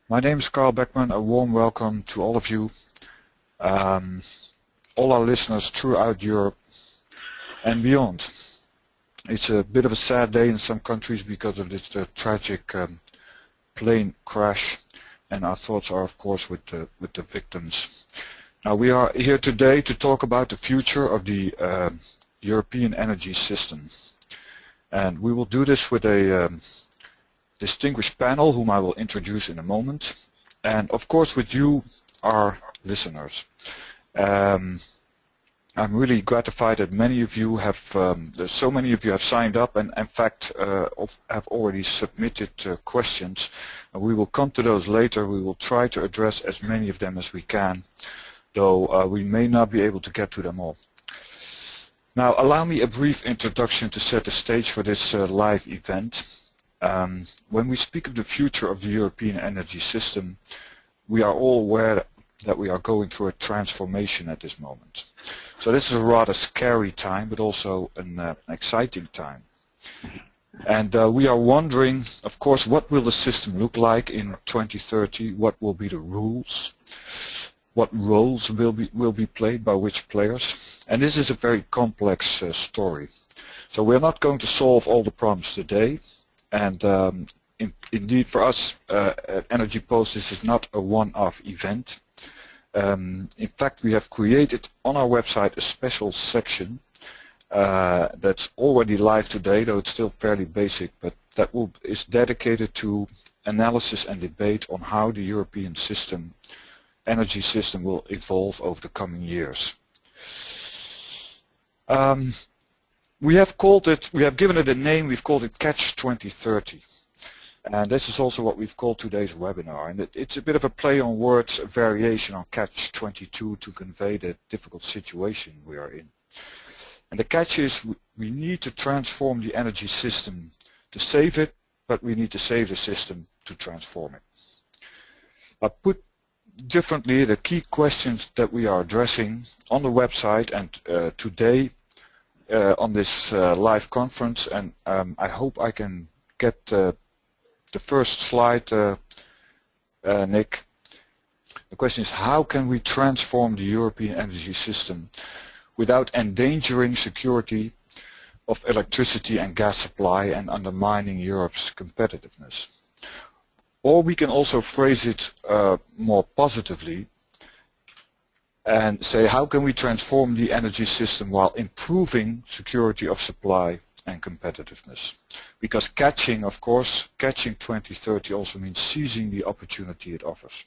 My name is Karel Beckman. A warm welcome to all of you, all our listeners throughout Europe and beyond. It's a bit of a sad day in some countries because of this tragic plane crash, and our thoughts are of course with the victims. Now we are here today to talk about the future of the European energy system, and we will do this with a distinguished panel whom I will introduce in a moment, and of course with you, our listeners. I'm really gratified that many of you have, so many of you have signed up and in fact have already submitted questions. And we will come to those later. We will try to address as many of them as we can, though we may not be able to get to them all. Now allow me a brief introduction to set the stage for this live event. When we speak of the future of the European energy system, we are all aware that we are going through a transformation at this moment. So this is a rather scary time, but also an exciting time. And we are wondering, of course, what will the system look like in 2030? What will be the rules? What roles will be played by which players? And this is a very complex story. So we're not going to solve all the problems today. And indeed, for us at Energy Post, this is not a one-off event. In fact, we have created on our website a special section that's already live today, though it's still fairly basic, but that is dedicated to analysis and debate on how the European system, energy system, will evolve over the coming years. We have given it a name. We've called it Catch 2030. And this is also what we've called today's webinar. And it's a bit of a play on words, a variation on Catch 22 to convey the difficult situation we are in. And the catch is we need to transform the energy system to save it, but we need to save the system to transform it. But put differently, the key questions that we are addressing on the website and today on this live conference, and I hope I can get the first slide, Nick. The question is, how can we transform the European energy system without endangering security of electricity and gas supply and undermining Europe's competitiveness? Or we can also phrase it more positively and say, how can we transform the energy system while improving security of supply and competitiveness? Because catching, of course, catching 2030 also means seizing the opportunity it offers.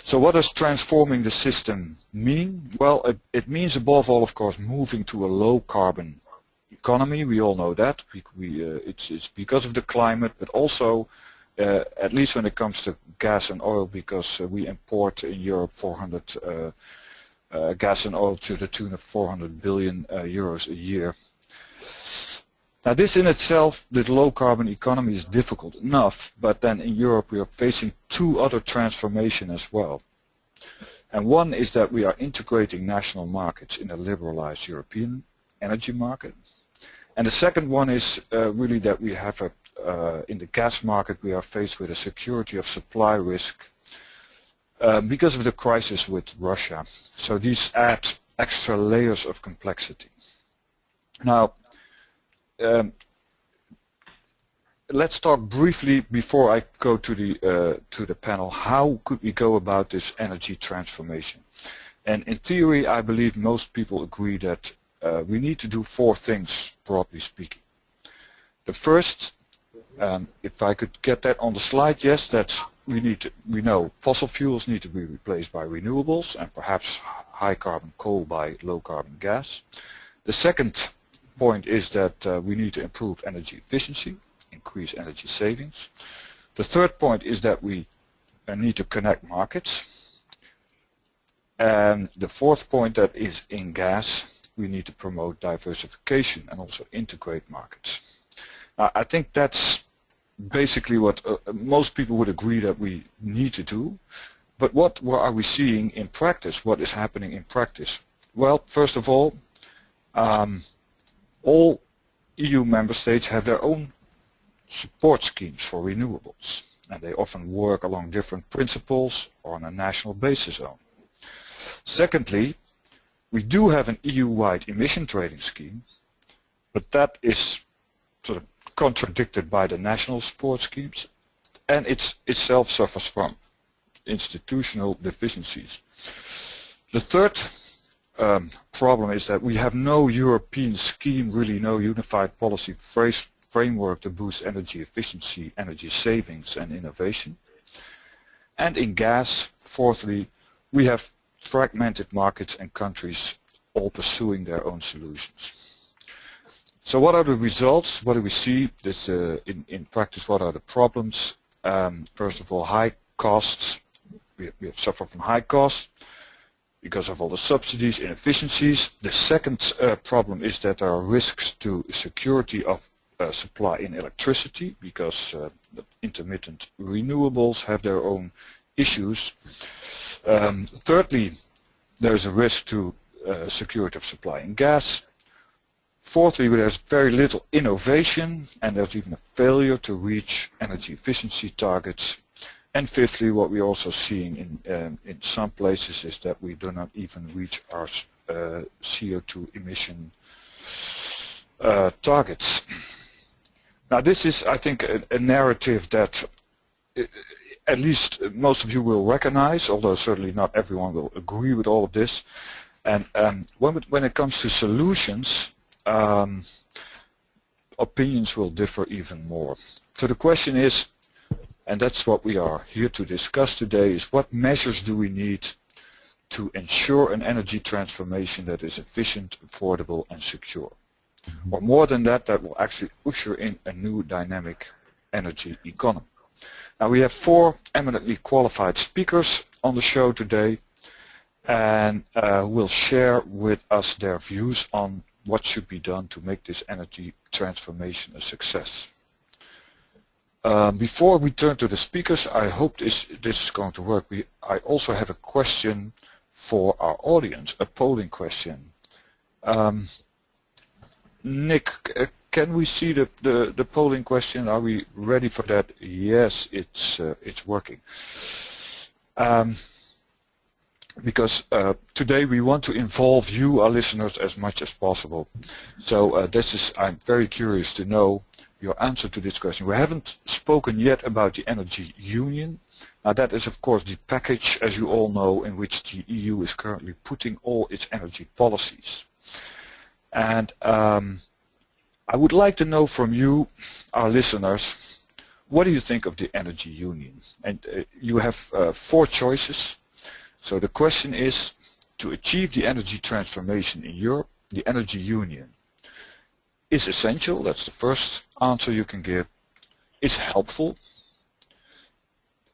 So what does transforming the system mean? Well, it means above all, of course, moving to a low carbon economy. We all know that. It's because of the climate, but also at least when it comes to gas and oil, because we import in Europe 400 gas and oil to the tune of 400 billion euros a year. Now this in itself, the low carbon economy, is difficult enough, but then in Europe we are facing two other transformations as well. And one is that we are integrating national markets in a liberalized European energy market. And the second one is really that we have in the gas market we are faced with a security of supply risk because of the crisis with Russia. So these add extra layers of complexity. Now, let's talk briefly before I go to the panel. How could we go about this energy transformation? And in theory, I believe most people agree that we need to do four things, broadly speaking. The first, if I could get that on the slide, yes, that's we know fossil fuels need to be replaced by renewables and perhaps high carbon coal by low carbon gas. The second point is that we need to improve energy efficiency, increase energy savings. The third point is that we need to connect markets. And the fourth point, that is in gas, we need to promote diversification and also integrate markets. Now, I think that's basically what most people would agree that we need to do. But what are we seeing in practice? What is happening in practice? Well, first of all EU member states have their own support schemes for renewables. and they often work along different principles or on a national basis only. Secondly, we do have an EU-wide emission trading scheme, but that is sort of contradicted by the national support schemes, and it itself suffers from institutional deficiencies. The third problem is that we have no European scheme, really no unified policy framework to boost energy efficiency, energy savings and innovation. And in gas, fourthly, we have fragmented markets and countries all pursuing their own solutions. So what are the results? What do we see? This, in practice, what are the problems? First of all, high costs. We have suffered from high costs because of all the subsidies, inefficiencies. The second problem is that there are risks to security of supply in electricity because the intermittent renewables have their own issues. Thirdly, there is a risk to security of supply in gas. Fourthly, there's very little innovation and there's even a failure to reach energy efficiency targets. And fifthly, what we're also seeing in some places is that we do not even reach our CO2 emission targets. Now this is, I think, a narrative that at least most of you will recognize, although certainly not everyone will agree with all of this. And when it comes to solutions, opinions will differ even more. So the question is, and that's what we are here to discuss today, is what measures do we need to ensure an energy transformation that is efficient, affordable and secure? Or more than that, that will actually usher in a new dynamic energy economy. Now we have 4 eminently qualified speakers on the show today, and will share with us their views on what should be done to make this energy transformation a success. Before we turn to the speakers, I hope this is going to work. I also have a question for our audience, a polling question. Nick, can we see the polling question? Are we ready for that? Yes, it's working. Because today we want to involve you, our listeners, as much as possible. So I'm very curious to know your answer to this question. We haven't spoken yet about the energy union. Now that is of course the package, as you all know, in which the EU is currently putting all its energy policies. And I would like to know from you, our listeners, what do you think of the energy union? And you have 4 choices. So the question is, to achieve the energy transformation in Europe, the energy union is essential. That's the first answer you can give. Is helpful.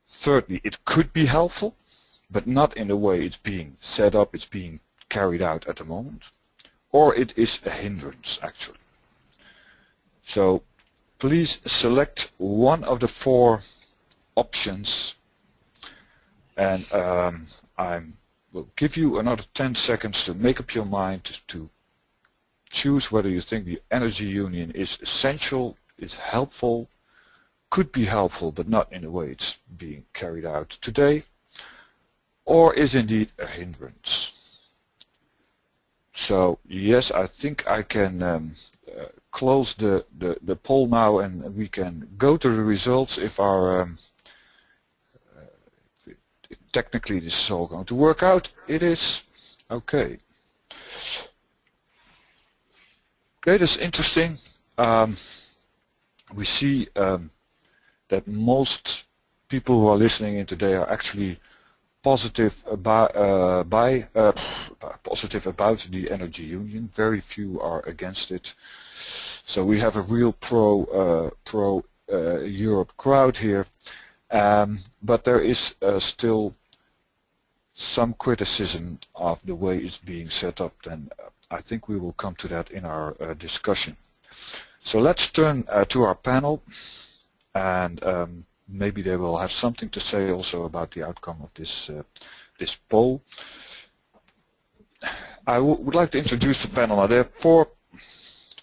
Thirdly, it could be helpful, but not in the way it's being set up, it's being carried out at the moment. Or it is a hindrance, actually. So please select one of the 4 options, and I will give you another 10 seconds to make up your mind to choose whether you think the energy union is essential, is helpful, could be helpful but not in the way it's being carried out today, or is indeed a hindrance. So yes, I think I can close the poll now, and we can go to the results if our if technically this is all going to work out. It is. Okay. Okay, that's interesting. We see that most people who are listening in today are actually positive about the energy union. Very few are against it. So we have a real pro Europe crowd here, but there is still some criticism of the way it's being set up, and I think we will come to that in our discussion. So let's turn to our panel, and maybe they will have something to say also about the outcome of this this poll. I would like to introduce the panel. Now, there are 4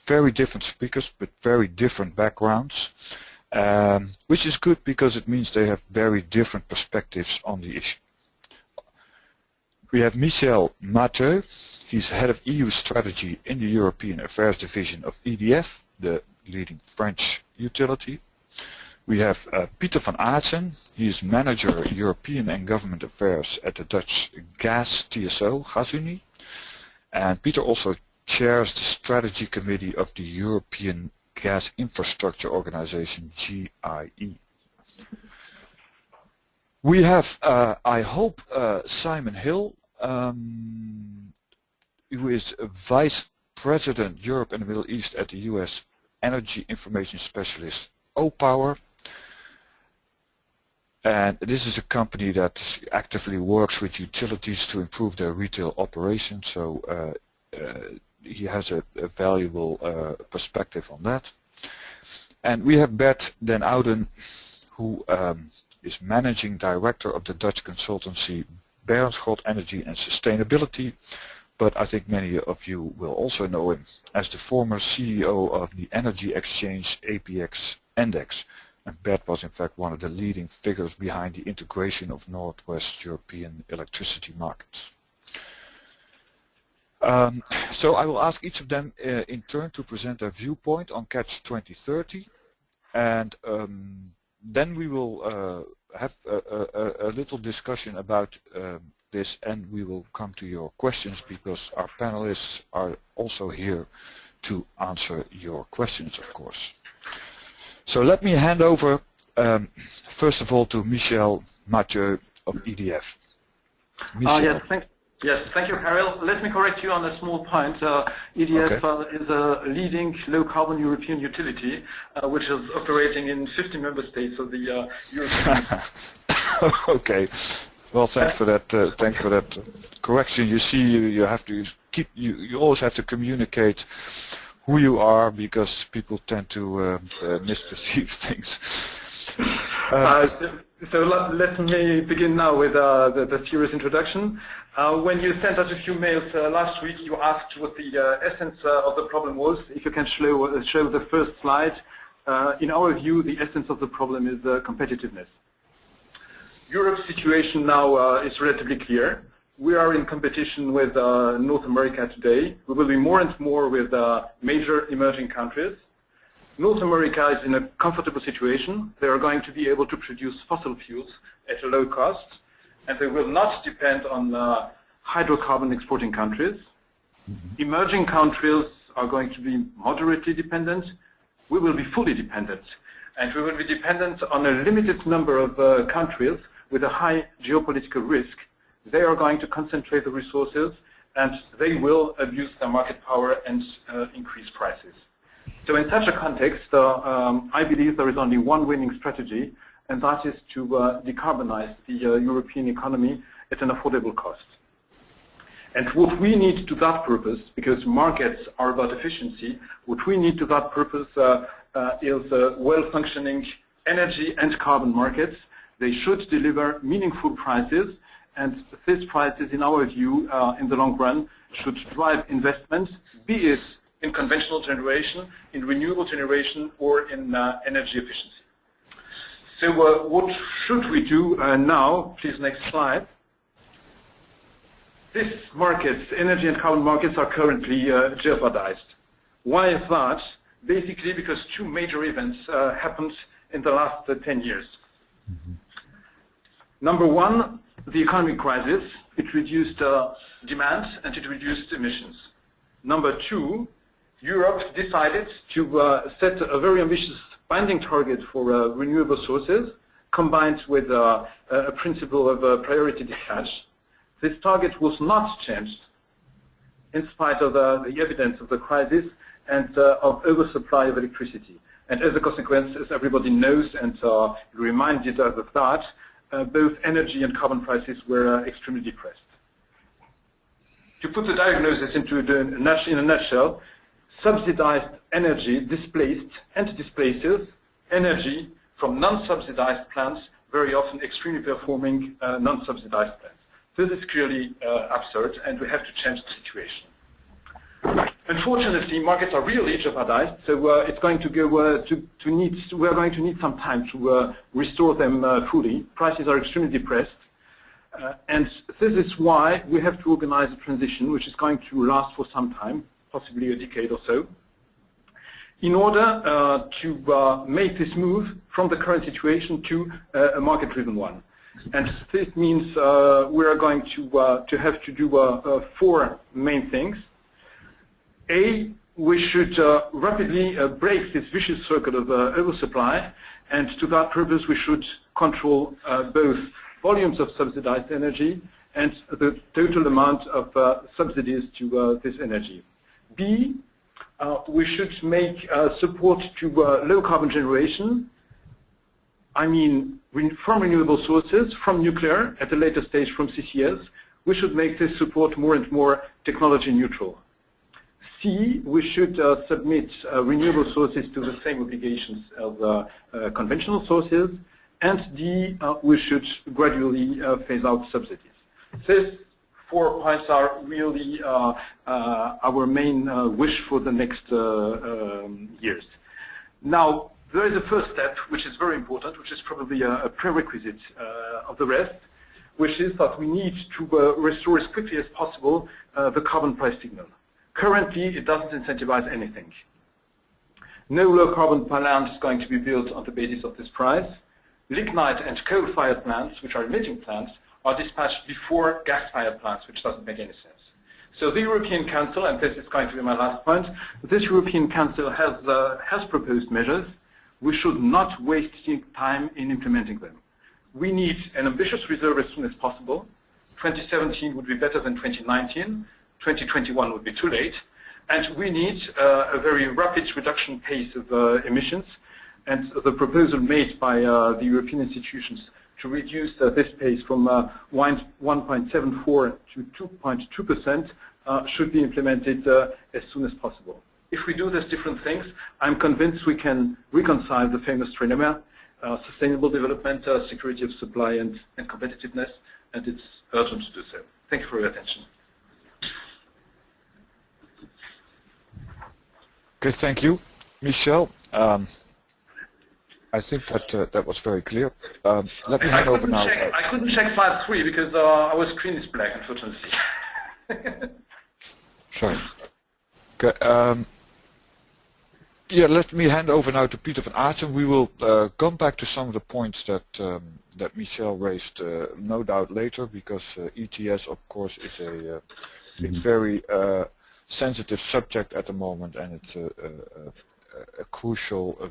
very different speakers with very different backgrounds. which is good because it means they have very different perspectives on the issue. We have Michel Matheu. He's head of EU strategy in the European Affairs division of EDF, the leading French utility. We have Pieter van Aartsen. He is manager European and government affairs at the Dutch gas TSO, Gasunie. And Pieter also chairs the strategy committee of the European Gas Infrastructure Organization, GIE. We have, I hope, Simon Hill, who is Vice President Europe and the Middle East at the US Energy Information Specialist Opower. And this is a company that actively works with utilities to improve their retail operations, so he has a valuable perspective on that. And we have Bert den Ouden, who is Managing Director of the Dutch consultancy Berenschot Energy and Sustainability, but I think many of you will also know him as the former CEO of the energy exchange APX Index. And Bert was in fact one of the leading figures behind the integration of Northwest European electricity markets. So I will ask each of them in turn to present their viewpoint on Catch 2030, and then we will have a little discussion about this, and we will come to your questions because our panelists are also here to answer your questions, of course. So let me hand over first of all to Michel Matheu of EDF. Yes, thank you, Karel. Let me correct you on a small point. EDF is a leading low-carbon European utility, which is operating in 50 member states of the European Union. Okay. Well, thanks for that. Thanks for that correction. You see, you have to keep. You always have to communicate who you are because people tend to misperceive things. So let me begin now with the serious introduction. When you sent us a few mails last week, you asked what the essence of the problem was. If you can show the first slide. In our view, the essence of the problem is competitiveness. Europe's situation now is relatively clear. We are in competition with North America today. We will be more and more with major emerging countries. North America is in a comfortable situation. They are going to be able to produce fossil fuels at a low cost, and they will not depend on hydrocarbon exporting countries. Mm-hmm. Emerging countries are going to be moderately dependent. We will be fully dependent, and we will be dependent on a limited number of countries with a high geopolitical risk. They are going to concentrate the resources, and they will abuse their market power and increase prices. So in such a context, I believe there is only one winning strategy, and that is to decarbonize the European economy at an affordable cost. And what we need to that purpose, because markets are about efficiency, what we need to that purpose is well-functioning energy and carbon markets. They should deliver meaningful prices, and these prices, in our view, in the long run, should drive investment, be it in conventional generation, in renewable generation, or in energy efficiency. So what should we do now? Please, next slide. These markets, energy and carbon markets, are currently jeopardized. Why is that? Basically because two major events happened in the last 10 years. Mm-hmm. Number one, the economic crisis. It reduced demand and it reduced emissions. Number two, Europe decided to set a very ambitious binding target for renewable sources, combined with a principle of priority dispatch. This target was not changed in spite of the evidence of the crisis and of oversupply of electricity. And as a consequence, as everybody knows and reminded of that, both energy and carbon prices were extremely depressed. To put the diagnosis in a nutshell, subsidized energy displaced and displaces energy from non-subsidized plants, very often extremely performing non-subsidized plants. This is clearly absurd, and we have to change the situation. Unfortunately, markets are really jeopardized, so it's going to go we are going to need some time to restore them fully. Prices are extremely depressed, and this is why we have to organize a transition which is going to last for some time, possibly a decade or so, in order to make this move from the current situation to a market-driven one. And this means we are going to have to do four main things. We should rapidly break this vicious circle of oversupply, and to that purpose we should control both volumes of subsidized energy and the total amount of subsidies to this energy. B, we should make support to low carbon generation, I mean from renewable sources, from nuclear, at a later stage from CCS. We should make this support more and more technology neutral. C, we should submit renewable sources to the same obligations as conventional sources. And D, we should gradually phase out subsidies. These 4 points are really our main wish for the next years. Now, there is a first step which is very important, which is probably a prerequisite of the rest, which is that we need to restore as quickly as possible the carbon price signal. Currently, it doesn't incentivize anything. No low-carbon plant is going to be built on the basis of this price. Lignite and coal-fired plants, which are emitting plants, are dispatched before gas-fired plants, which doesn't make any sense. So the European Council, and this is going to be my last point, this European Council has proposed measures. We should not waste time in implementing them. We need an ambitious reserve as soon as possible. 2017 would be better than 2019. 2021 would be too late, and we need a very rapid reduction pace of emissions, and the proposal made by the European institutions to reduce this pace from 1.74 to 2.2% should be implemented as soon as possible. If we do these different things, I'm convinced we can reconcile the famous trilemma, sustainable development, security of supply, and competitiveness, and it's urgent to do so. Thank you for your attention. Okay, thank you, Michel. I think that that was very clear. Let me hand over now. I couldn't check slide 3 because our screen is black, unfortunately. Sorry. Okay. Yeah, let me hand over now to Pieter van Aartsen. We will come back to some of the points that that Michel raised, no doubt later, because ETS, of course, is a very sensitive subject at the moment, and it's a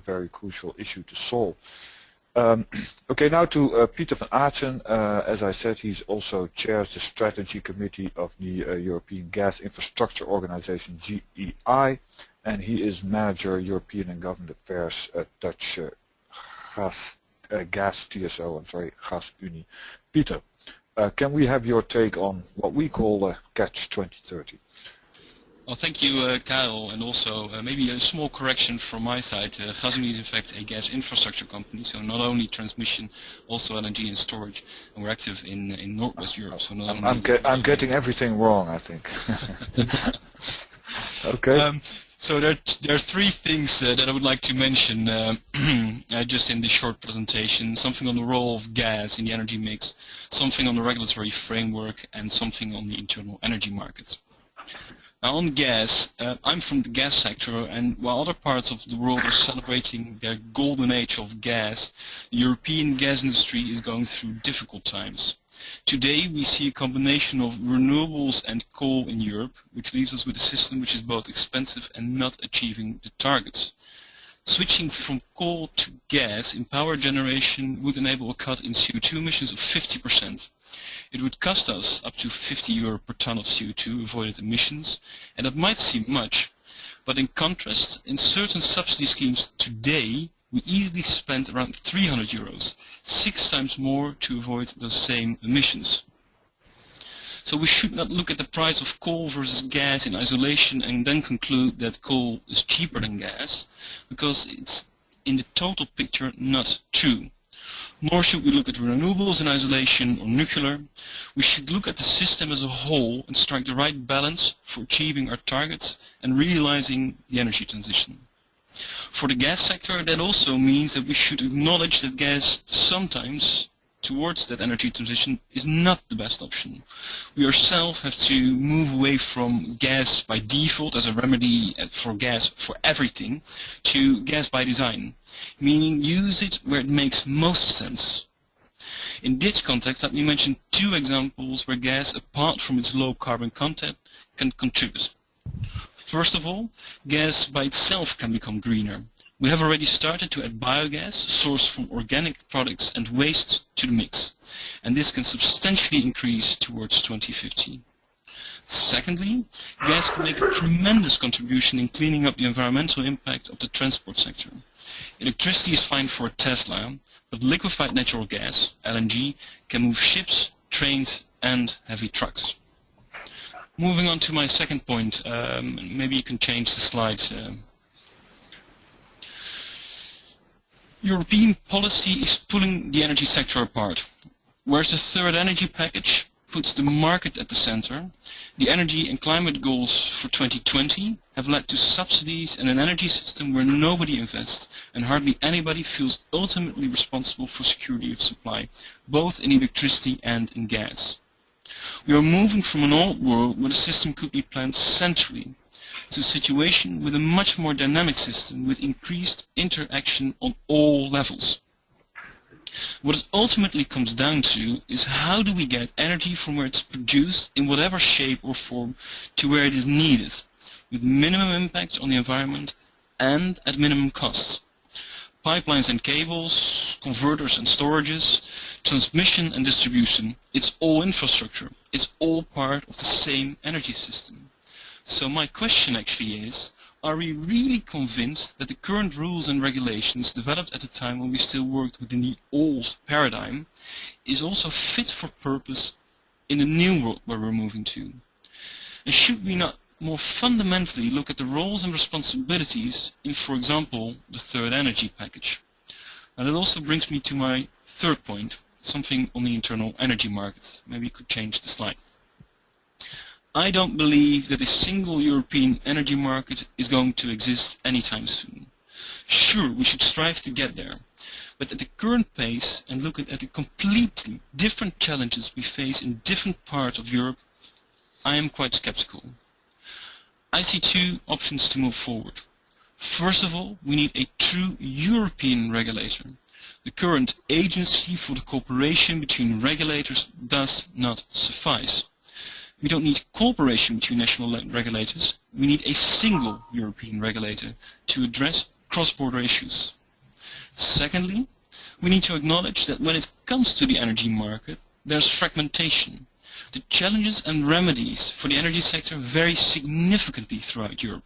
very crucial issue to solve. Okay, now to Pieter van Aartsen. As I said, he's also chairs the strategy committee of the European Gas Infrastructure Organization, GEI, and he is manager European and Government Affairs at Dutch gas TSO. I'm sorry, Gasunie. Pieter, can we have your take on what we call Catch 2030? Well, thank you, Karel, and also maybe a small correction from my side. Gasunie is in fact a gas infrastructure company, so not only transmission, also LNG and storage, and we're active in Northwest Europe. So not only I'm getting everything wrong, I think. Okay. So there are 3 things that I would like to mention just in this short presentation. Something on the role of gas in the energy mix, something on the regulatory framework, and something on the internal energy markets. Now on gas, I'm from the gas sector, and while other parts of the world are celebrating their golden age of gas, the European gas industry is going through difficult times. Today we see a combination of renewables and coal in Europe, which leaves us with a system which is both expensive and not achieving the targets. Switching from coal to gas in power generation would enable a cut in CO2 emissions of 50%. It would cost us up to €50 per ton of CO2 avoided emissions, and that might seem much, but in contrast, in certain subsidy schemes today, we easily spend around €300, 6 times more to avoid those same emissions. So we should not look at the price of coal versus gas in isolation and then conclude that coal is cheaper than gas, because it's in the total picture not true. Nor should we look at renewables in isolation or nuclear. We should look at the system as a whole and strike the right balance for achieving our targets and realizing the energy transition. For the gas sector, that also means that we should acknowledge that gas sometimes, towards that energy transition, is not the best option. We ourselves have to move away from gas by default as a remedy for gas for everything to gas by design, meaning use it where it makes most sense. In this context, let me mention two examples where gas, apart from its low carbon content, can contribute. First of all, gas by itself can become greener. We have already started to add biogas sourced from organic products and waste to the mix, and this can substantially increase towards 2050. Secondly, gas can make a tremendous contribution in cleaning up the environmental impact of the transport sector. Electricity is fine for a Tesla, but liquefied natural gas, LNG, can move ships, trains, and heavy trucks. Moving on to my second point, maybe you can change the slide. European policy is pulling the energy sector apart. Whereas the third energy package puts the market at the center, the energy and climate goals for 2020 have led to subsidies and an energy system where nobody invests and hardly anybody feels ultimately responsible for security of supply, both in electricity and in gas. We are moving from an old world where the system could be planned centrally to a situation with a much more dynamic system with increased interaction on all levels. What it ultimately comes down to is how do we get energy from where it's produced in whatever shape or form to where it is needed, with minimum impact on the environment and at minimum costs. Pipelines and cables, converters and storages, transmission and distribution, it's all infrastructure. It's all part of the same energy system. So my question actually is, are we really convinced that the current rules and regulations developed at the time when we still worked within the old paradigm is also fit for purpose in the new world where we're moving to? And should we not more fundamentally look at the roles and responsibilities in, for example, the third energy package? And that also brings me to my third point, something on the internal energy market. Maybe you could change the slide. I don't believe that a single European energy market is going to exist anytime soon. Sure, we should strive to get there, but at the current pace and looking at the completely different challenges we face in different parts of Europe, I am quite skeptical. I see two options to move forward. First of all, we need a true European regulator. The current agency for the cooperation between regulators does not suffice. We don't need cooperation between national regulators. We need a single European regulator to address cross-border issues. Secondly, we need to acknowledge that when it comes to the energy market, there's fragmentation. The challenges and remedies for the energy sector vary significantly throughout Europe.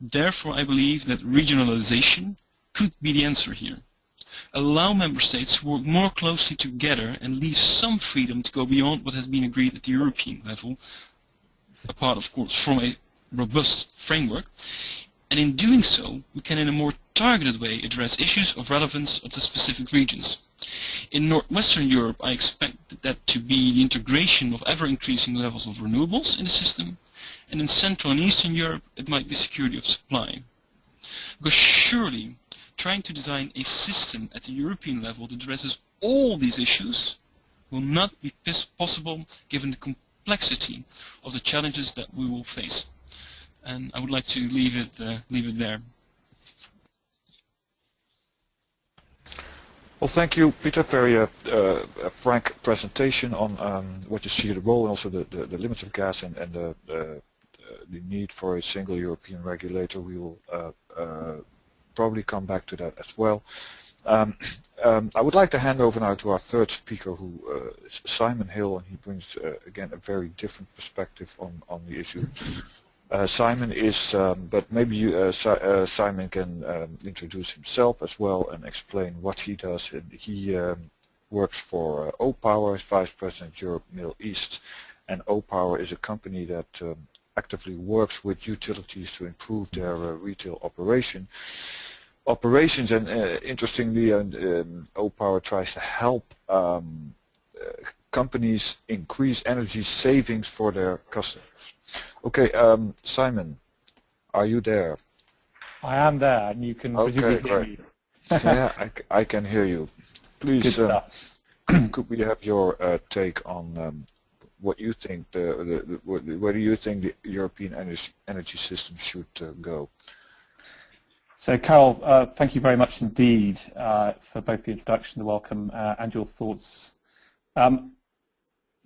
Therefore, I believe that regionalization could be the answer here. Allow member states to work more closely together and leave some freedom to go beyond what has been agreed at the European level, apart of course from a robust framework, and in doing so we can in a more targeted way address issues of relevance of the specific regions. In Northwestern Europe, I expect that to be the integration of ever-increasing levels of renewables in the system, and in Central and Eastern Europe it might be security of supply. Because surely trying to design a system at the European level that addresses all these issues will not be possible given the complexity of the challenges that we will face. And I would like to leave it there. Well, thank you, Pieter. Very frank presentation on what you see the role and also the limits of gas and the need for a single European regulator. We will probably come back to that as well. I would like to hand over now to our third speaker, who is Simon Hill, and he brings again a very different perspective on the issue. Simon is, but maybe Simon can introduce himself as well and explain what he does. And he works for Opower, as Vice President Europe Middle East, and Opower is a company that actively works with utilities to improve their retail operation. operations, and interestingly, Opower tries to help companies increase energy savings for their customers. Okay, Simon, are you there? I am there, and you can presumably hear me. Yeah, I can hear you. Please, Good stuff. could we have your take on what you think, where do you think the European energy system should go? So, Karel, thank you very much indeed for both the introduction, the welcome, and your thoughts.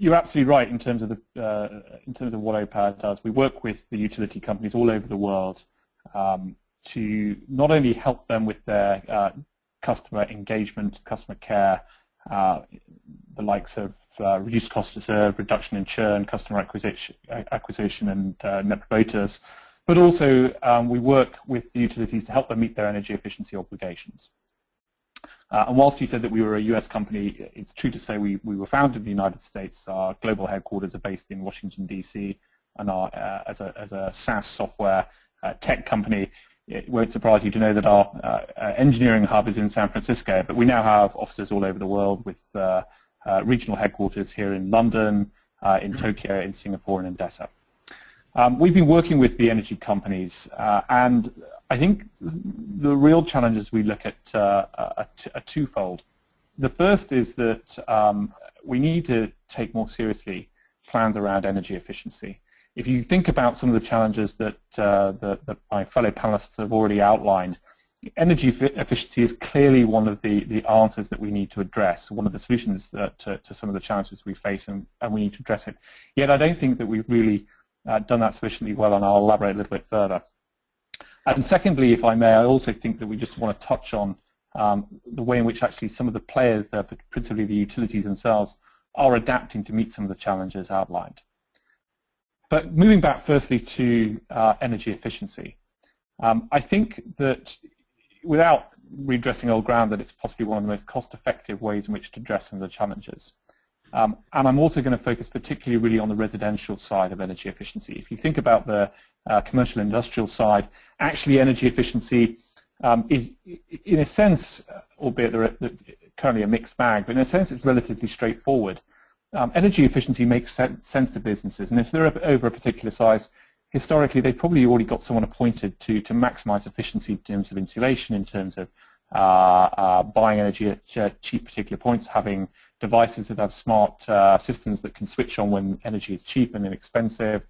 You're absolutely right in terms of what Opower does. We work with the utility companies all over the world to not only help them with their customer engagement, customer care, the likes of reduced cost to serve, reduction in churn, customer acquisition and net promoters, but also we work with the utilities to help them meet their energy efficiency obligations. And whilst you said that we were a US company, it's true to say we were founded in the United States. Our global headquarters are based in Washington, D.C., and as a SaaS software tech company, it won't surprise you to know that our engineering hub is in San Francisco, but we now have offices all over the world with regional headquarters here in London, in Tokyo, in Singapore, and in Odessa. We've been working with the energy companies, and I think the real challenges we look at are twofold. The first is that we need to take more seriously plans around energy efficiency. If you think about some of the challenges that my fellow panelists have already outlined, energy efficiency is clearly one of the answers that we need to address, one of the solutions to some of the challenges we face, and we need to address it. Yet I don't think that we've really done that sufficiently well, and I'll elaborate a little bit further. And secondly, if I may, I also think that we just want to touch on the way in which actually some of the players, principally the utilities themselves, are adapting to meet some of the challenges outlined. But moving back firstly to energy efficiency, I think that without redressing old ground, that it's possibly one of the most cost-effective ways in which to address some of the challenges. And I'm also going to focus particularly really on the residential side of energy efficiency. If you think about the commercial industrial side, actually energy efficiency is, in a sense, albeit there's currently a mixed bag, but in a sense it's relatively straightforward. Energy efficiency makes sense to businesses, and if they're over a particular size, historically they've probably already got someone appointed to maximize efficiency in terms of insulation, in terms of buying energy at cheap particular points, having devices that have smart systems that can switch on when energy is cheap and inexpensive.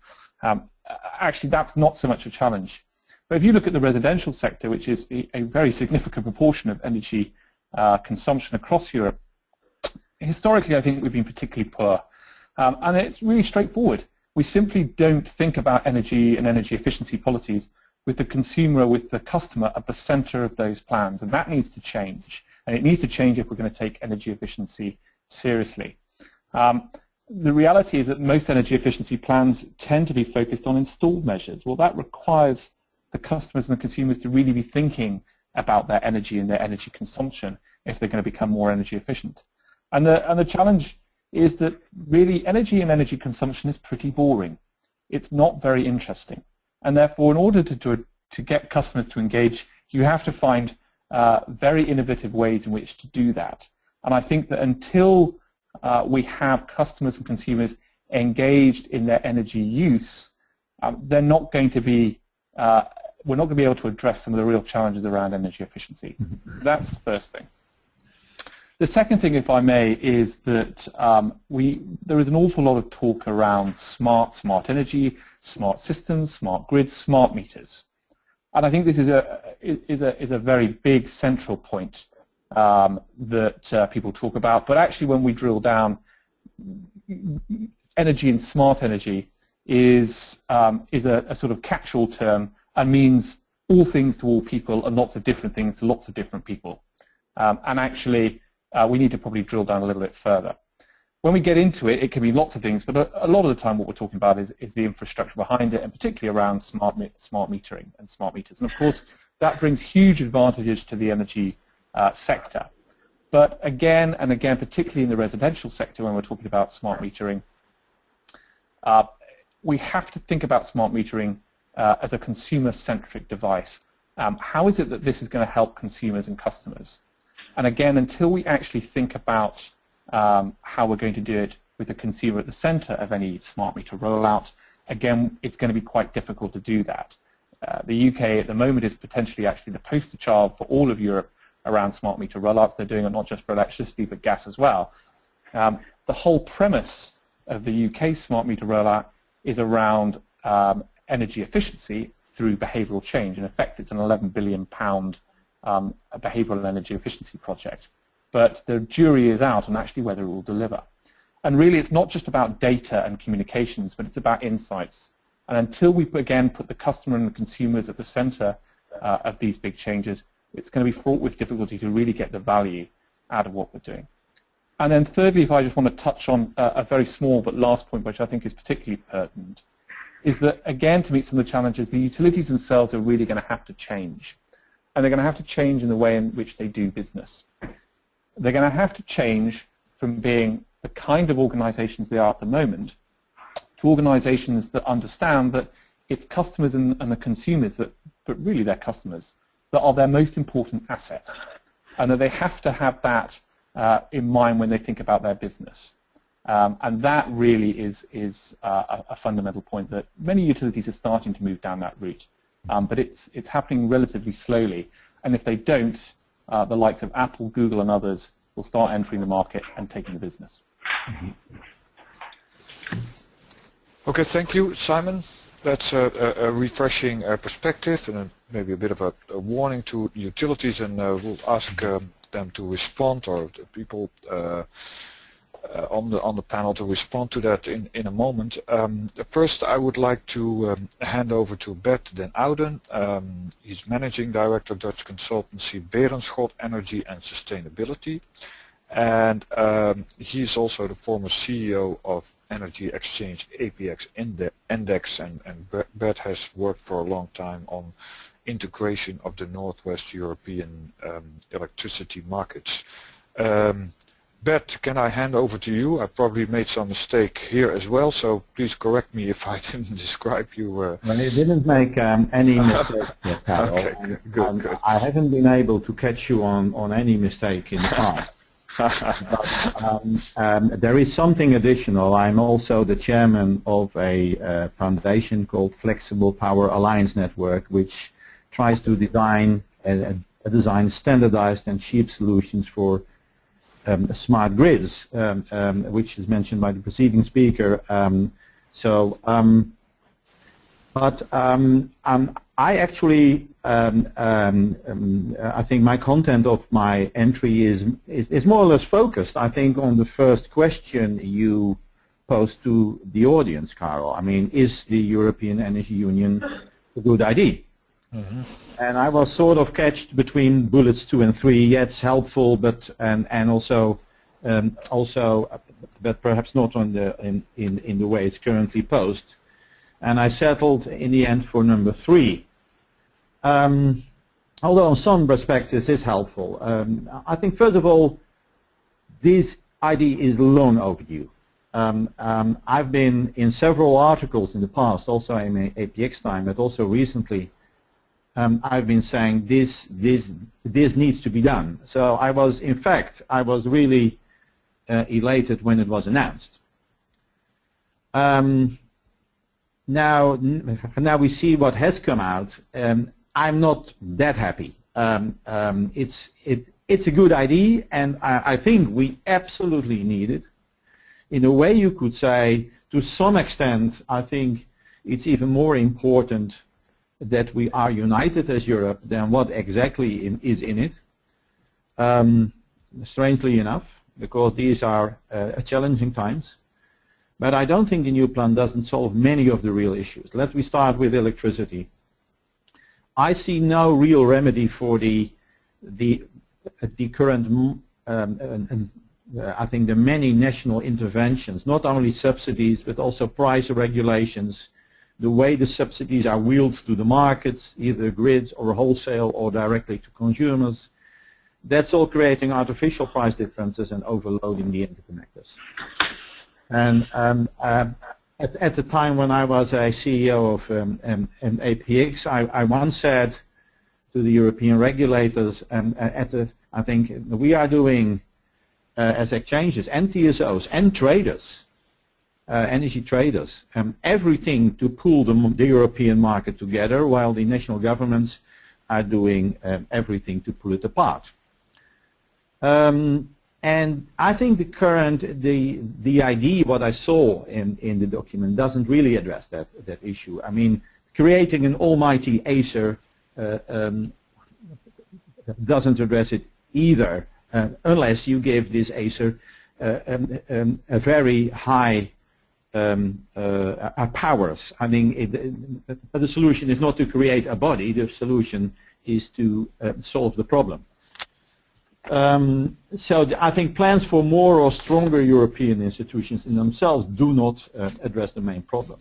Actually, that's not so much a challenge. But if you look at the residential sector, which is a very significant proportion of energy consumption across Europe, historically I think we've been particularly poor. And it's really straightforward. We simply don't think about energy and energy efficiency policies with the consumer, with the customer at the center of those plans, and that needs to change. And it needs to change if we're going to take energy efficiency seriously. The reality is that most energy efficiency plans tend to be focused on installed measures. Well, that requires the customers and the consumers to really be thinking about their energy and their energy consumption if they're going to become more energy efficient. And the challenge is that really energy and energy consumption is pretty boring. It's not very interesting. And therefore, in order to get customers to engage, you have to find very innovative ways in which to do that. And I think that until we have customers and consumers engaged in their energy use, they're not going to be, we're not going to be able to address some of the real challenges around energy efficiency. That's the first thing. The second thing, if I may, is that there is an awful lot of talk around smart energy, smart systems, smart grids, smart meters. And I think this is a very big central point that people talk about. But actually, when we drill down, energy and smart energy is a sort of catch-all term and means all things to all people and lots of different things to lots of different people. And actually, we need to probably drill down a little bit further. When we get into it, it can be lots of things, but a lot of the time what we're talking about is the infrastructure behind it, and particularly around smart metering and smart meters. And of course, that brings huge advantages to the energy sector. But again and again, particularly in the residential sector, when we're talking about smart metering, we have to think about smart metering as a consumer-centric device. how is it that this is going to help consumers and customers? And again, until we actually think about how we're going to do it with the consumer at the center of any smart meter rollout, again, it's going to be quite difficult to do that. The UK at the moment is potentially actually the poster child for all of Europe around smart meter rollouts. They're doing it not just for electricity but gas as well. The whole premise of the UK smart meter rollout is around energy efficiency through behavioural change. In effect, it's an £11 billion behavioural energy efficiency project. But the jury is out on actually whether it will deliver. And really, it's not just about data and communications, but it's about insights. And until we, again, put the customer and the consumers at the center of these big changes, it's going to be fraught with difficulty to really get the value out of what we're doing. And then thirdly, if I just want to touch on a very small but last point, which I think is particularly pertinent, is that, again, to meet some of the challenges, the utilities themselves are really going to have to change. And they're going to have to change in the way in which they do business. They're going to have to change from being the kind of organizations they are at the moment to organizations that understand that it's customers and the consumers, but really their customers, that are their most important asset. And that they have to have that in mind when they think about their business. And that really is a fundamental point that many utilities are starting to move down that route. But it's happening relatively slowly. And if they don't, the likes of Apple, Google, and others will start entering the market and taking the business. Okay, thank you, Simon. That's a refreshing perspective and maybe a bit of a warning to utilities, and we'll ask them to respond, or the people on the panel to respond to that in a moment. First, I would like to hand over to Bert den Ouden. He's Managing Director, Dutch consultancy Berenschot Energy and Sustainability. And he's also the former CEO of Energy Exchange APX Index, and Bert has worked for a long time on integration of the Northwest European electricity markets. Bert, can I hand over to you? I probably made some mistake here as well, so please correct me if I didn't describe you. Well, you didn't make any mistakes yet, Karel. Okay, good. I haven't been able to catch you on any mistake in the past. But, there is something additional. I'm also the chairman of a foundation called Flexible Power Alliance Network, which tries to design standardized and cheap solutions for smart grids, which is mentioned by the preceding speaker. I actually, I think my content of my entry is more or less focused, I think, on the first question you posed to the audience, Karel. I mean, is the European Energy Union a good idea? Mm-hmm. And I was sort of catched between bullets 2 and 3. Yeah, it's helpful, but also, but perhaps not on in the way it's currently posed. And I settled in the end for number 3. Although in some perspectives it's helpful. I think first of all, this idea is long overdue. I've been in several articles in the past, also in APX time, but also recently. I've been saying this needs to be done. So I was really elated when it was announced. Now we see what has come out. I'm not that happy. It's a good idea, and I think we absolutely need it. In a way, you could say, to some extent, I think it's even more important that we are united as Europe than what exactly is in it. Strangely enough, because these are challenging times. But I don't think the new plan doesn't solve many of the real issues. Let me start with electricity. I see no real remedy for the current, I think the many national interventions, not only subsidies, but also price regulations, the way the subsidies are wheeled to the markets, either grids or wholesale or directly to consumers. That's all creating artificial price differences and overloading the interconnectors. And at the time when I was a CEO of APX, I once said to the European regulators, and I think we are doing as exchanges and TSOs and traders, energy traders, everything to pull the European market together, while the national governments are doing everything to pull it apart. And I think the idea, what I saw in the document, doesn't really address that issue. I mean, creating an almighty Acer doesn't address it either, unless you give this Acer a very high powers. I mean, the solution is not to create a body. The solution is to solve the problem. So I think plans for more or stronger European institutions in themselves do not address the main problem.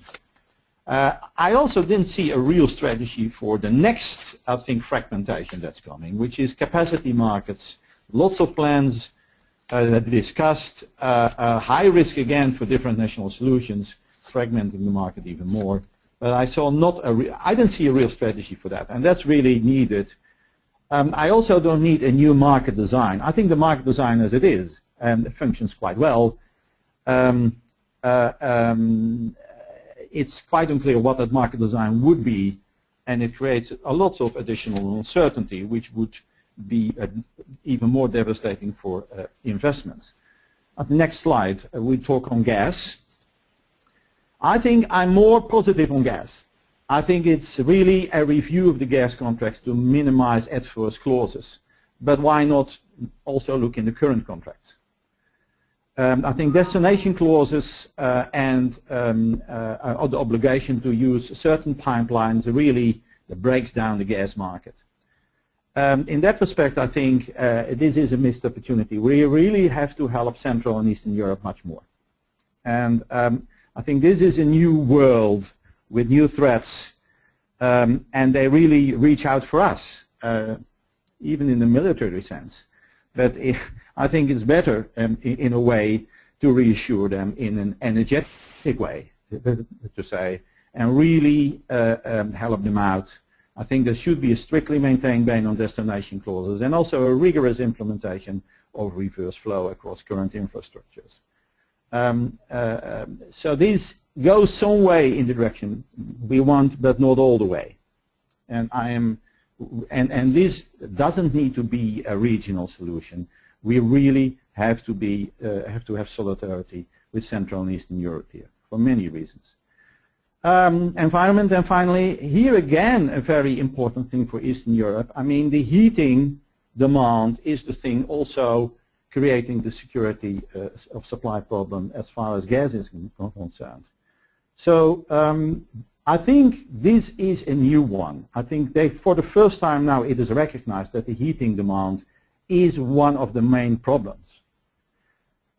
I also didn't see a real strategy for the next, I think, fragmentation that's coming, which is capacity markets. Lots of plans discussed, high risk again for different national solutions, fragmenting the market even more. But I didn't see a real strategy for that, and that's really needed. I also don't need a new market design. I think the market design as it is functions quite well. It's quite unclear what that market design would be, and it creates a lot of additional uncertainty, which would be even more devastating for investments. On the next slide, we talk on gas. I think I'm more positive on gas. I think it's really a review of the gas contracts to minimize adverse clauses. But why not also look in the current contracts? I think destination clauses and the obligation to use certain pipelines really breaks down the gas market. In that respect, I think this is a missed opportunity. We really have to help Central and Eastern Europe much more. And I think this is a new world with new threats, and they really reach out for us, even in the military sense. But I think it's better in a way to reassure them in an energetic way, to say, and really help them out. I think there should be a strictly maintained ban on destination clauses and also a rigorous implementation of reverse flow across current infrastructures. So this goes some way in the direction we want, but not all the way. And and this doesn't need to be a regional solution. We really have to have solidarity with Central and Eastern Europe here for many reasons. Environment, and finally, here again a very important thing for Eastern Europe. I mean, the heating demand is the thing also creating the security of supply problem as far as gas is concerned. So I think this is a new one. I think for the first time now it is recognized that the heating demand is one of the main problems.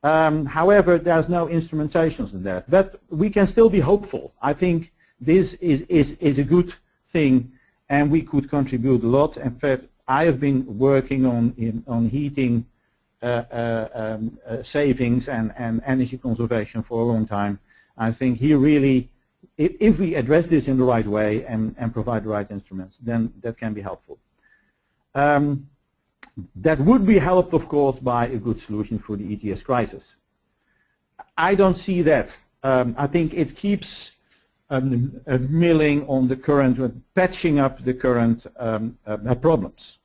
However, there's no instrumentations in that, but we can still be hopeful. I think this is a good thing, and we could contribute a lot. In fact, I have been working on heating savings and energy conservation for a long time. I think here really, if we address this in the right way and provide the right instruments, then that can be helpful. That would be helped, of course, by a good solution for the ETS crisis. I don't see that. I think it keeps milling on the current, patching up the current problems.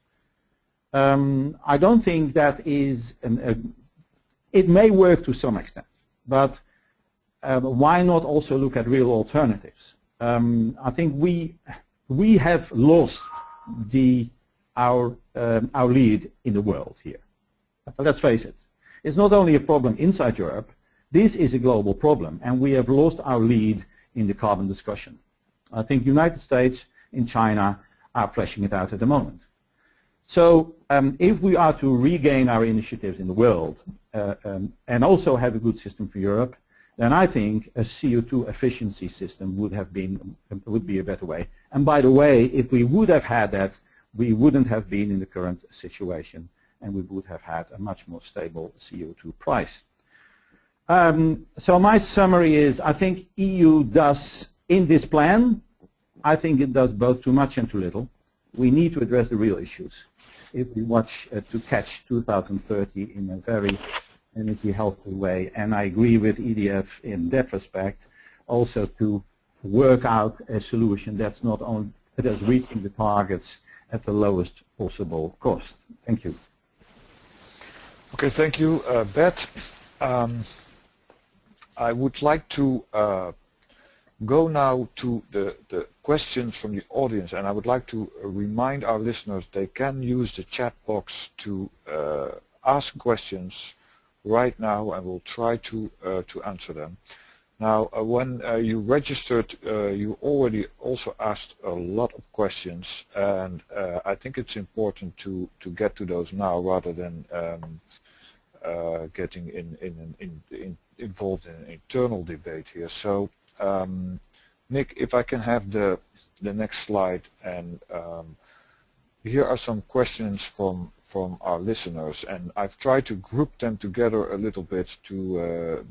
I don't think that is, it may work to some extent, but why not also look at real alternatives? I think we have lost our lead in the world here. Let's face it. It's not only a problem inside Europe. This is a global problem, and we have lost our lead in the carbon discussion. I think the United States and China are fleshing it out at the moment. So if we are to regain our initiatives in the world and also have a good system for Europe, then I think a CO2 efficiency system would be a better way. And by the way, if we would have had that, we wouldn't have been in the current situation, and we would have had a much more stable CO2 price. So my summary is, I think EU does, in this plan, I think it does both too much and too little. we need to address the real issues if we want to catch 2030 in a very energy healthy way. And I agree with EDF in that respect, also to work out a solution that's not only that's reaching the targets at the lowest possible cost. Thank you. Okay, thank you, Bert. I would like to go now to the questions from the audience, and I would like to remind our listeners they can use the chat box to ask questions right now, and we'll try to answer them. Now, when you registered, you already also asked a lot of questions, and I think it's important to get to those now rather than getting involved in an internal debate here. So, Nick, if I can have the next slide, and here are some questions from our listeners, and I've tried to group them together a little bit to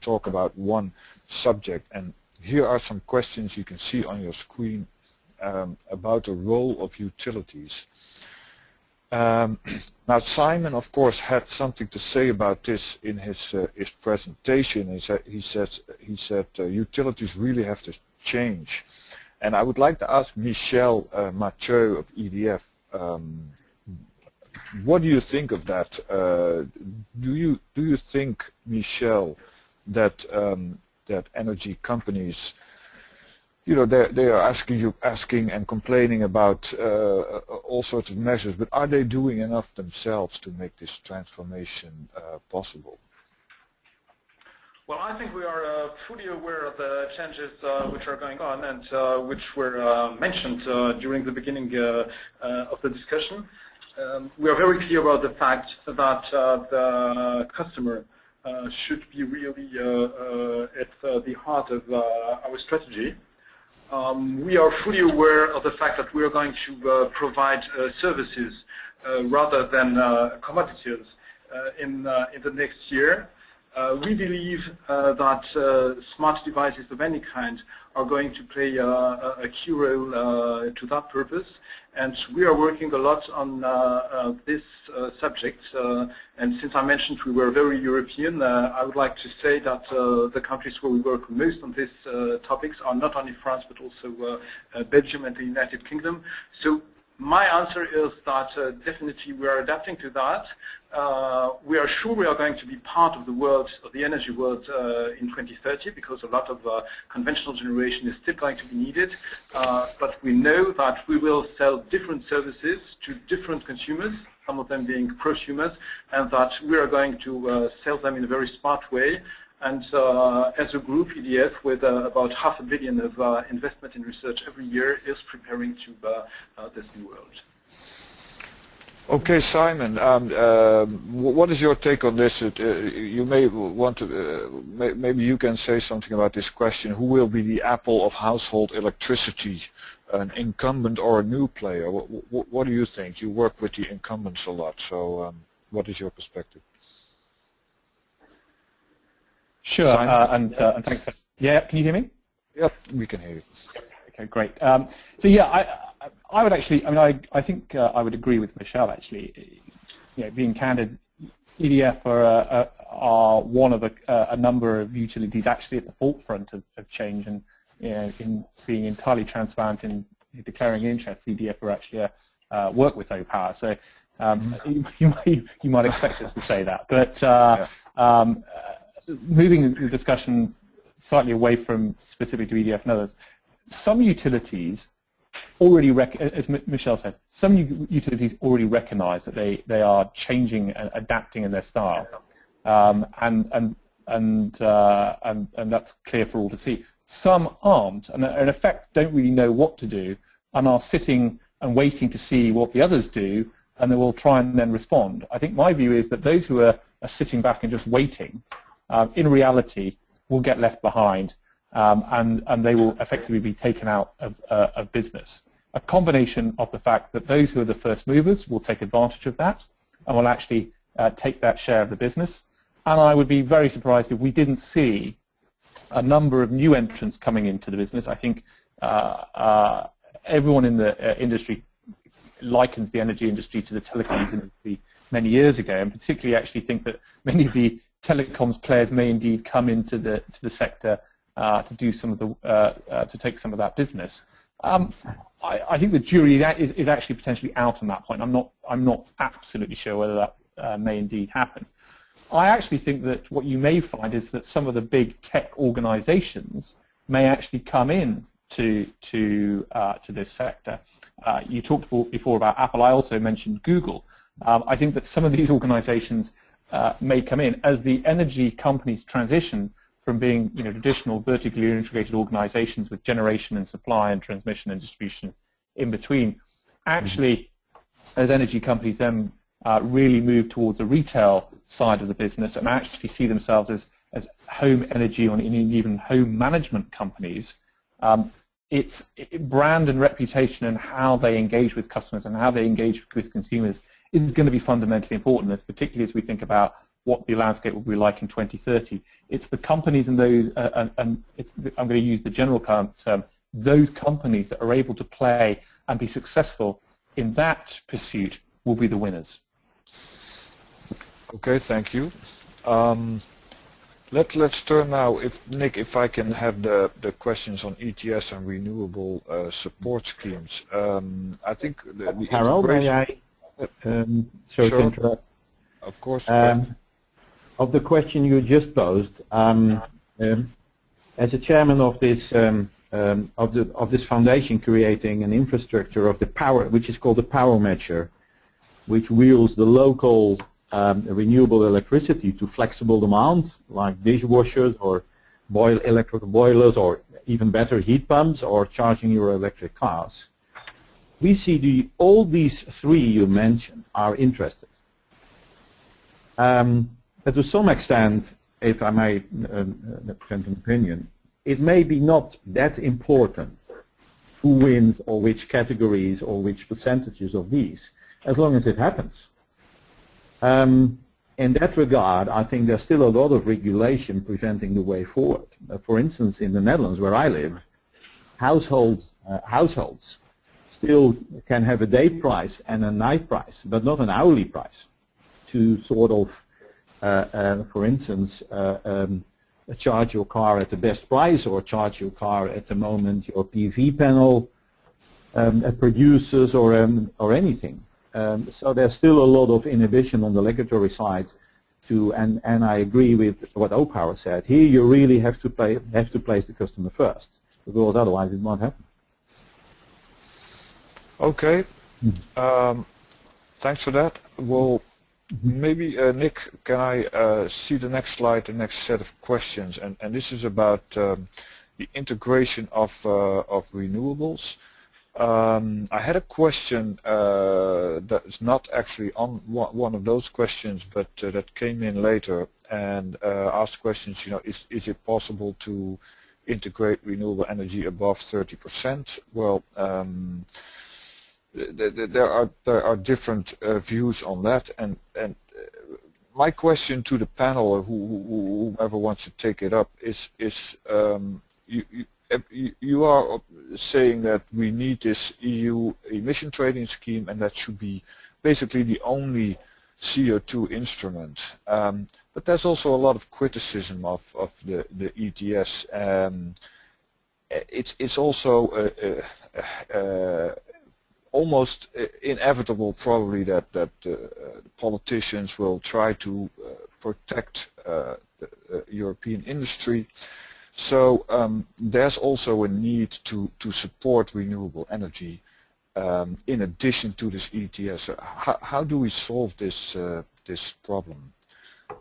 talk about one subject. And here are some questions you can see on your screen about the role of utilities. Now, Simon, of course, had something to say about this in his presentation. He said utilities really have to change, and I would like to ask Michel Matheu of EDF. What do you think of that? Do you think, Michel, that that energy companies, you know, they are asking and complaining about all sorts of measures, but are they doing enough themselves to make this transformation possible? Well, I think we are fully aware of the changes which are going on and which were mentioned during the beginning of the discussion. We are very clear about the fact that the customer should be really at the heart of our strategy. We are fully aware of the fact that we are going to provide services rather than commodities in the next year. We believe that smart devices of any kind are going to play a key role to that purpose, and we are working a lot on this subject. And since I mentioned we were very European, I would like to say that the countries where we work most on these topics are not only France but also Belgium and the United Kingdom. So my answer is that definitely we are adapting to that. We are sure we are going to be part of the world, of the energy world in 2030, because a lot of conventional generation is still going to be needed. But we know that we will sell different services to different consumers, some of them being prosumers, and that we are going to sell them in a very smart way. And as a group, EDF, with about $500 million of investment in research every year, is preparing to this new world. Okay, Simon, what is your take on this? You may want to, maybe you can say something about this question. Who will be the Apple of household electricity, an incumbent or a new player? What do you think? You work with the incumbents a lot, so what is your perspective? Sure, and thanks. Yeah, can you hear me? Yep, we can hear you. Okay, great. So yeah, I would actually, I mean, I think I would agree with Michel actually. You know, being candid, EDF are one of a number of utilities actually at the forefront of change, and you know, in being entirely transparent in declaring interest, EDF are actually work with Opower. So you might expect us to say that, but moving the discussion slightly away from specific to EDF and others, some utilities already, as Michel said, some utilities already recognize that they are changing and adapting in their style, and that's clear for all to see. Some aren't, and in effect don't really know what to do, and are sitting and waiting to see what the others do, and they will try and then respond. I think my view is that those who are sitting back and just waiting, in reality, will get left behind, and they will effectively be taken out of business. A combination of the fact that those who are the first movers will take advantage of that and will actually take that share of the business. And I would be very surprised if we didn't see a number of new entrants coming into the business. I think everyone in the industry likens the energy industry to the telecoms industry many years ago, and particularly actually think that many of the telecoms players may indeed come into the sector to do some of the to take some of that business. I think the jury is actually potentially out on that point. I'm not absolutely sure whether that may indeed happen. I actually think that what you may find is that some of the big tech organizations may actually come in to this sector. You talked before about Apple. I also mentioned Google. I think that some of these organizations may come in as the energy companies transition from being traditional vertically integrated organizations with generation and supply and transmission and distribution in between. Actually, as energy companies then really move towards the retail side of the business and actually see themselves as home energy and even home management companies, it's brand and reputation and how they engage with customers and how they engage with consumers is going to be fundamentally important, particularly as we think about what the landscape will be like in 2030. It's the companies and those, I'm going to use the general term, those companies that are able to play and be successful in that pursuit will be the winners. Okay, thank you. Let's turn now, Nick, if I can have the questions on ETS and renewable support schemes. I think the Karel, may I sorry to interrupt? Of course. Of the question you just posed, as a chairman of this this foundation creating an infrastructure of the power, which is called the power matcher, which wheels the local renewable electricity to flexible demand, like dishwashers or electric boilers, or even better, heat pumps, or charging your electric cars. We see all these three you mentioned are interested. But to some extent, if I may present an opinion, it may be not that important who wins or which categories or which percentages of these, as long as it happens. In that regard, I think there's still a lot of regulation preventing the way forward. For instance, in the Netherlands, where I live, households still can have a day price and a night price, but not an hourly price, to sort of for instance, charge your car at the best price, or charge your car at the moment your PV panel produces, or anything. So there's still a lot of inhibition on the regulatory side, and I agree with what Opower said. Here you really have to place the customer first, because otherwise it won't happen. Okay. Thanks for that. Well, maybe, Nick, can I see the next slide, the next set of questions? And this is about the integration of renewables. I had a question that is not actually on one of those questions, but that came in later, and asked questions, is it possible to integrate renewable energy above 30%? Well, there are different views on that, and my question to the panel, or whoever wants to take it up, is you are saying that we need this EU emission trading scheme, and that should be basically the only CO2 instrument. But there's also a lot of criticism of the ETS. It's also almost inevitable, probably, that politicians will try to protect the European industry. So there's also a need to support renewable energy in addition to this ETS. How do we solve this problem?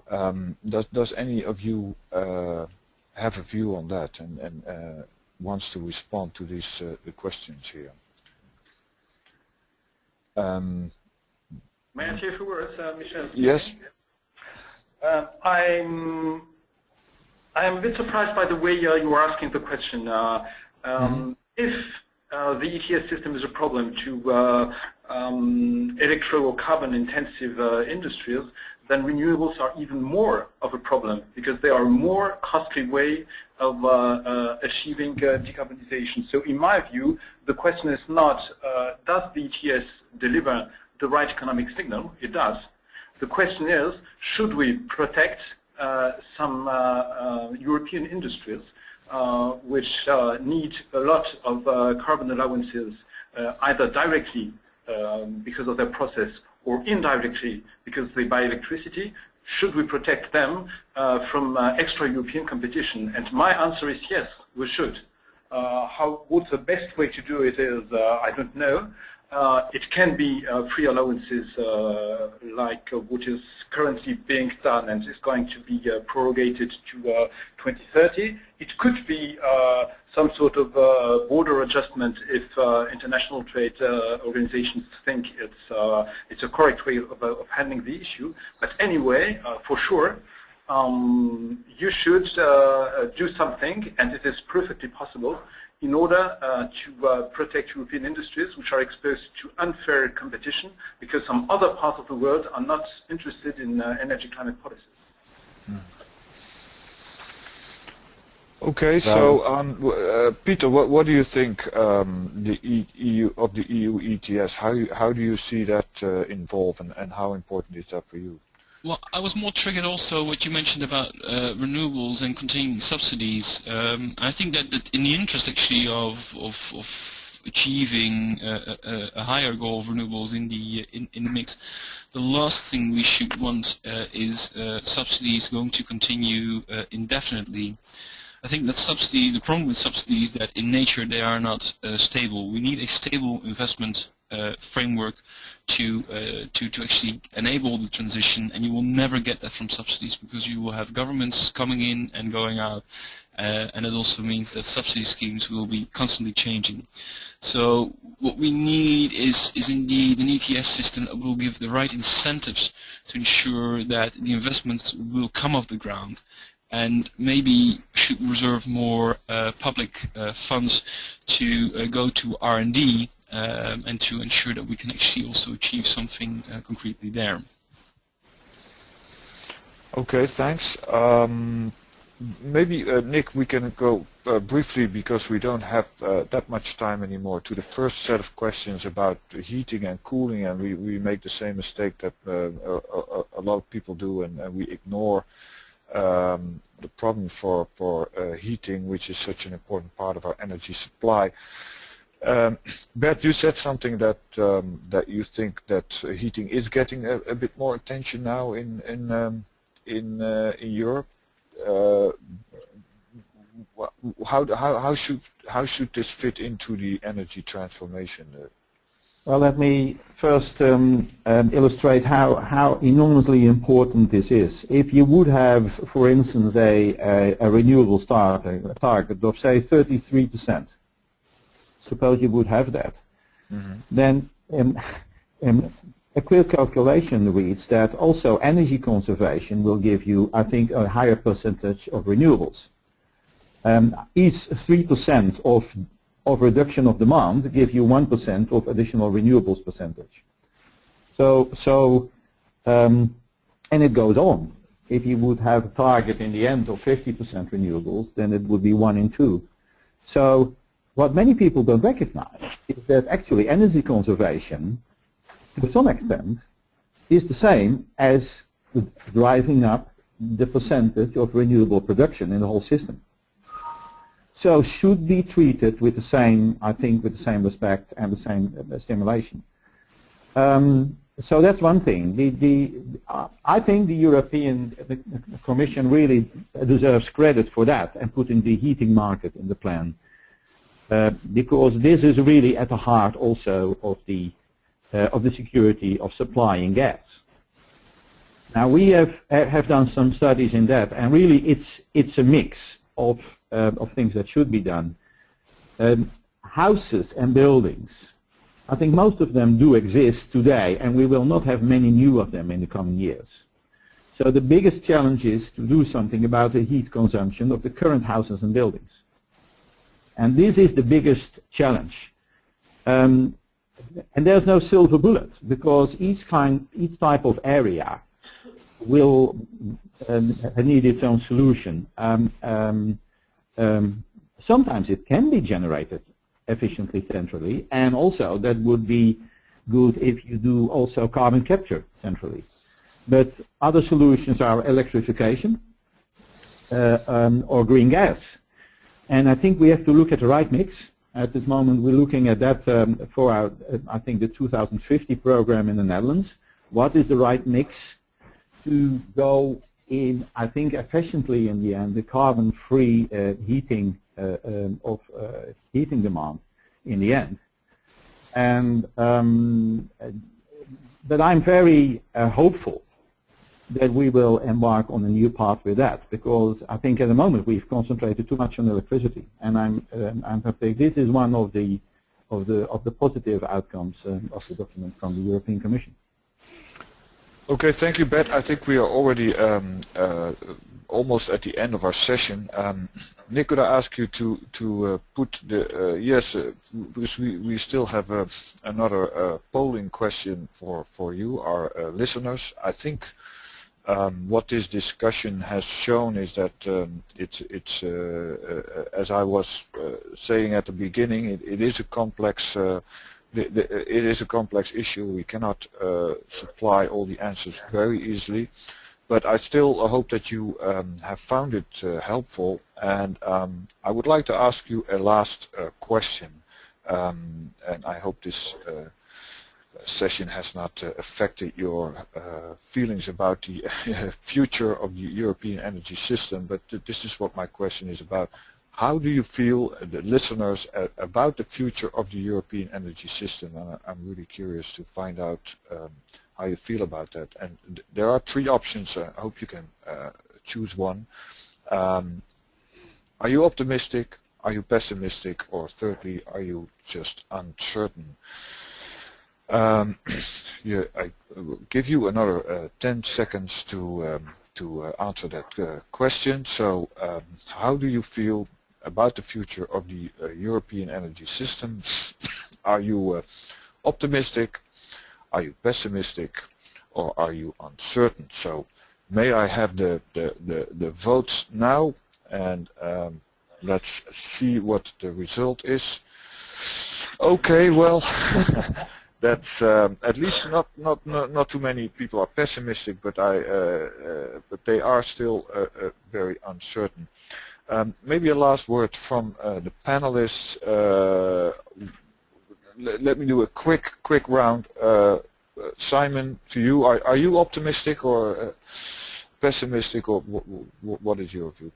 Does any of you have a view on that, and wants to respond to these questions here? May I say a few words, Michel? Yes. I'm a bit surprised by the way you are asking the question. If the ETS system is a problem to electro or carbon intensive industries, then renewables are even more of a problem because they are a more costly way of achieving decarbonization. So in my view, the question is not does the ETS deliver the right economic signal? It does. The question is, should we protect some European industries which need a lot of carbon allowances either directly because of their process or indirectly because they buy electricity? Should we protect them from extra European competition? And my answer is yes, we should. What the best way to do it is, I don't know. It can be free allowances like what is currently being done and is going to be prorogated to 2030. It could be some sort of border adjustment if international trade organizations think it's a correct way of handling the issue. But anyway, for sure, you should do something, and it is perfectly possible, in order to protect European industries which are exposed to unfair competition because some other parts of the world are not interested in energy climate policies. Okay, so Pieter, what do you think the EU ETS? How do you see that involve, and how important is that for you? Well, I was more triggered also what you mentioned about renewables and containing subsidies. I think that in the interest actually of achieving a higher goal of renewables in the mix, the last thing we should want is subsidies going to continue indefinitely. I think that the problem with subsidies is that in nature they are not stable. We need a stable investment framework to actually enable the transition, and you will never get that from subsidies because you will have governments coming in and going out, and it also means that subsidy schemes will be constantly changing. So what we need is indeed an ETS system that will give the right incentives to ensure that the investments will come off the ground, and maybe should reserve more public funds to go to R&D and to ensure that we can actually also achieve something concretely there. Okay, thanks. Maybe, Nick, we can go briefly, because we don't have that much time anymore, to the first set of questions about heating and cooling, and we make the same mistake that a lot of people do, and we ignore the problem for heating, which is such an important part of our energy supply. Bert, you said something that that you think that heating is getting a bit more attention now in Europe. How should this fit into the energy transformation? Well, let me first illustrate how enormously important this is. If you would have, for instance, a renewables target of, say, 33%, suppose you would have that, then a quick calculation reads that also energy conservation will give you, I think, a higher percentage of renewables. Each 3% of reduction of demand give you 1% of additional renewables percentage. And it goes on. If you would have a target in the end of 50% renewables, then it would be 1 in 2. So what many people don't recognize is that actually energy conservation, to some extent, is the same as driving up the percentage of renewable production in the whole system. So should be treated with the same, I think, with the same respect and the same stimulation. So that's one thing. I think the European Commission really deserves credit for that and putting the heating market in the plan, because this is really at the heart also of the security of supplying gas. Now we have done some studies in that, and really it's a mix of things that should be done. Houses and buildings, I think most of them do exist today, and we will not have many new of them in the coming years. So the biggest challenge is to do something about the heat consumption of the current houses and buildings. And this is the biggest challenge. And there's no silver bullet, because each type of area will need its own solution. Sometimes it can be generated efficiently centrally, and also that would be good if you do also carbon capture centrally. But other solutions are electrification or green gas. And I think we have to look at the right mix. At this moment we're looking at that for our, I think, the 2050 program in the Netherlands. What is the right mix to go in, I think, efficiently in the end, the carbon-free heating of heating demand in the end. And but I'm very hopeful that we will embark on a new path with that, because I think at the moment we've concentrated too much on electricity, and I think this is one of the positive outcomes of the document from the European Commission. Okay, thank you, Bert. I think we are already almost at the end of our session. Nick, could I ask you to put the because we still have another polling question for you, our listeners. I think what this discussion has shown is that it's as I was saying at the beginning, it is a complex. It is a complex issue. We cannot supply all the answers very easily, but I still hope that you have found it helpful. And I would like to ask you a last question, and I hope this session has not affected your feelings about the future of the European energy system, but this is what my question is about. How do you feel, the listeners, about the future of the European energy system? And I'm really curious to find out how you feel about that. And there are three options. I hope you can choose one. Are you optimistic? Are you pessimistic? Or thirdly, are you just uncertain? I will give you another 10 seconds to answer that question. So, how do you feel about the future of the European energy system? Are you optimistic? Are you pessimistic? Or are you uncertain? So, may I have the votes now? And let's see what the result is. Okay, well, that's at least not too many people are pessimistic, but but they are still very uncertain. Maybe a last word from the panelists. Let me do a quick round. Simon, to you, are you optimistic or pessimistic, or what is your view?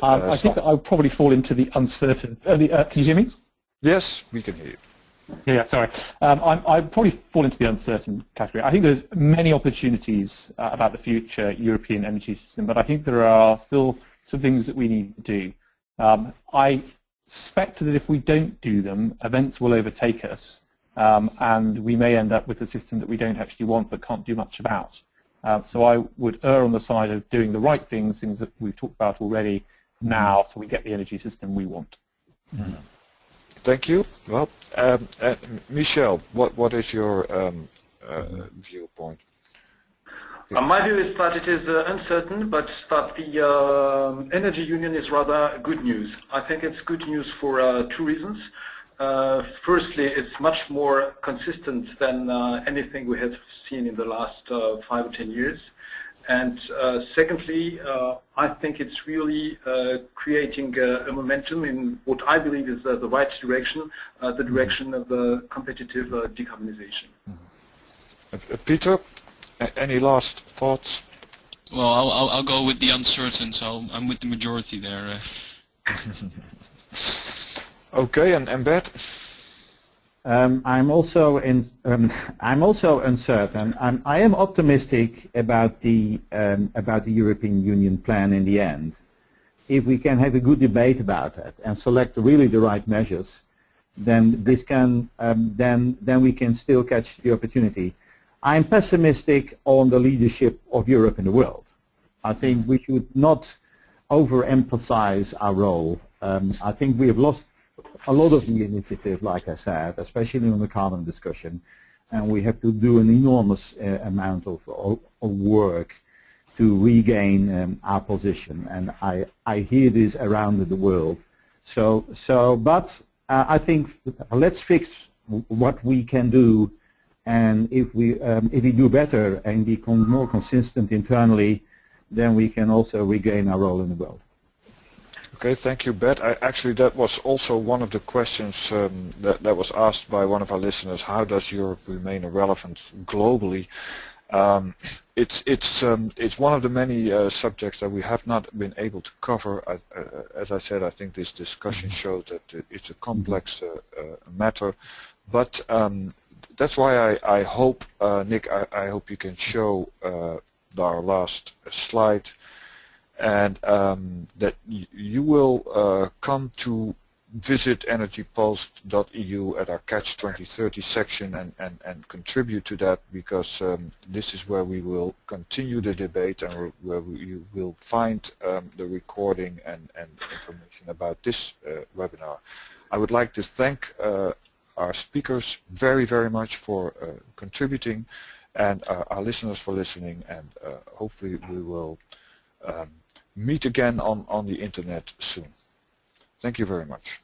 I think I would probably fall into the uncertain. Can you hear me? Yes, we can hear you. Yeah, sorry. I probably fall into the uncertain category. I think there's many opportunities about the future European energy system, but I think there are still some things that we need to do. I suspect that if we don't do them, events will overtake us, and we may end up with a system that we don't actually want but can't do much about. So I would err on the side of doing the right things that we've talked about already now, so we get the energy system we want. Mm-hmm. Thank you. Well, Michel, what is your viewpoint? My view is that it is uncertain, but that the energy union is rather good news. I think it's good news for two reasons. Firstly, it's much more consistent than anything we have seen in the last 5 or 10 years. And secondly, I think it's really creating a momentum in what I believe is the right direction, the direction of competitive decarbonization. Mm-hmm. Pieter, any last thoughts? Well, I'll go with the uncertain, so I'm with the majority there. Okay, and Bert? I'm also uncertain. I am optimistic about the European Union plan in the end. If we can have a good debate about it and select really the right measures, then this can then we can still catch the opportunity. I'm pessimistic on the leadership of Europe in the world. I think we should not overemphasize our role. I think we have lost a lot of the initiative, like I said, especially on the carbon discussion. and we have to do an enormous amount of work to regain our position, and I hear this around the world. But I think let's fix what we can do, and if we do better and become more consistent internally, then we can also regain our role in the world. Okay, thank you, Bert. Actually, that was also one of the questions that was asked by one of our listeners. How does Europe remain relevant globally? It's one of the many subjects that we have not been able to cover. As I said, I think this discussion shows that it's a complex matter. But that's why I hope, Nick, I hope you can show our last slide, and that you will come to visit energypulse.eu at our Catch 2030 section and contribute to that, because this is where we will continue the debate and where you will find the recording and information about this webinar. I would like to thank our speakers very much for contributing, and our listeners for listening, and hopefully we will meet again on the internet soon. Thank you very much.